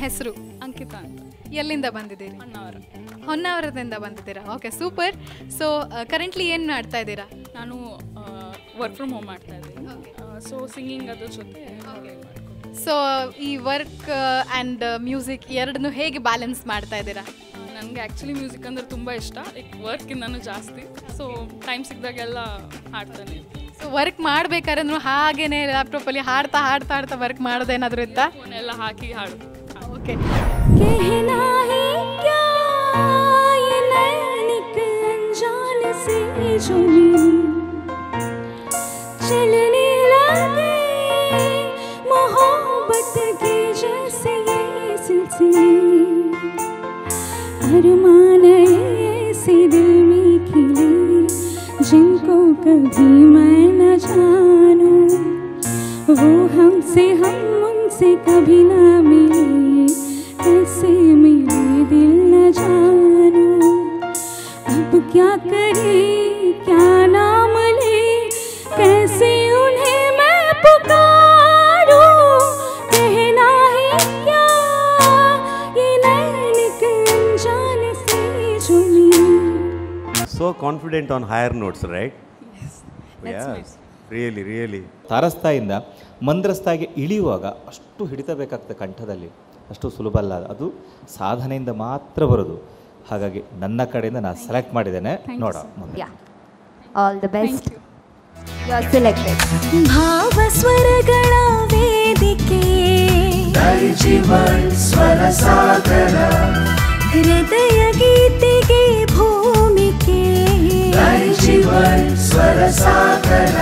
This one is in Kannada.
ಹೆಸರು? ಅಂಕಿತಾ ಅಂತ. ಎಲ್ಲಿಂದ ಬಂದಿದ್ದೀರಿ? ಹೊನ್ನಾವರ. ಹೊನ್ನಾವರದಿಂದ ಬಂದಿದ್ದೀರಾ? Okay, super. ಸೊ ಕರೆಂಟ್ಲಿ ಏನು ಮಾಡ್ತಾ ಇದ್ದೀರಾ? ನಾನು ವರ್ಕ್ ಫ್ರಮ್ ಹೋಮ್ ಮಾಡ್ತಾ ಇದ್ದೀನಿ. ಸೊ ಸಿಂಗಿಂಗ್ ಅದ್ರ ಜೊತೆ ಸೊ ಈ ವರ್ಕ್ ಆ್ಯಂಡ್ ಮ್ಯೂಸಿಕ್ ಎರಡನ್ನೂ ಹೇಗೆ ಬ್ಯಾಲೆನ್ಸ್ ಮಾಡ್ತಾ ಇದ್ದೀರಾ? ನನಗೆ ಆ್ಯಕ್ಚುಲಿ ಮ್ಯೂಸಿಕ್ ಅಂದರೆ ತುಂಬ ಇಷ್ಟ, ಲೈಕ್ ವರ್ಕಿಂದನೂ ಜಾಸ್ತಿ. ಸೊ ಟೈಮ್ ಸಿಕ್ಕಿದಾಗೆಲ್ಲ ಹಾಡ್ತಾನೆ. ಸೊ ವರ್ಕ್ ಮಾಡ್ಬೇಕಾದ್ರೂ ಹಾಗೇನೆ ಲ್ಯಾಪ್ಟಾಪಲ್ಲಿ ಹಾಡ್ತಾ ಹಾಡ್ತಾ ಹಾಡ್ತಾ ವರ್ಕ್ ಮಾಡೋದೇನಾದರೂ ಇತ್ತಾ? ಫೋನೆಲ್ಲ ಹಾಕಿ ಹಾಡು. ಓಕೆ. अरमान ऐसे दिल में खिले जिनको कभी मैं न जानूं, वो हमसे हम उनसे कभी ना मिले, कैसे मिले दिल न जानूं. अब क्या करे क्या नाम ले, कैसे उन्हें मैं पुकारूं. कहना ही क्या ये नैनिक अनजाने से जो मिले. So confident on higher notes, right? Yes, really. ತಾರಸ್ಥಾಯಿಂದ ಮಂದ್ರಸ್ಥಾಯಿಗೆ ಇಳಿಯುವಾಗ ಅಷ್ಟು ಹಿಡಿತ ಬೇಕಾಗ್ತದೆ ಕಂಠದಲ್ಲಿ, ಅಷ್ಟು ಸುಲಭ ಅಲ್ಲ ಅದು, ಸಾಧನೆಯಿಂದ ಮಾತ್ರ ಬರೋದು. ಹಾಗಾಗಿ ನನ್ನ ಕಡೆಯಿಂದ ನಾನು ಸೆಲೆಕ್ಟ್ ಮಾಡಿದ್ದೇನೆ. ನೋಡ ಮುಂದೆ. All the best. You are selected. ಭಾವ ಸ್ವರಗಳ ವೇದಿಕೆ, ಸ್ವರ ಸಾಗರ, ಹೃದಯ ಗೀತೆಗೆ ಭೂಮಿಕೆ, ಸ್ವರ ಸಾಗರ.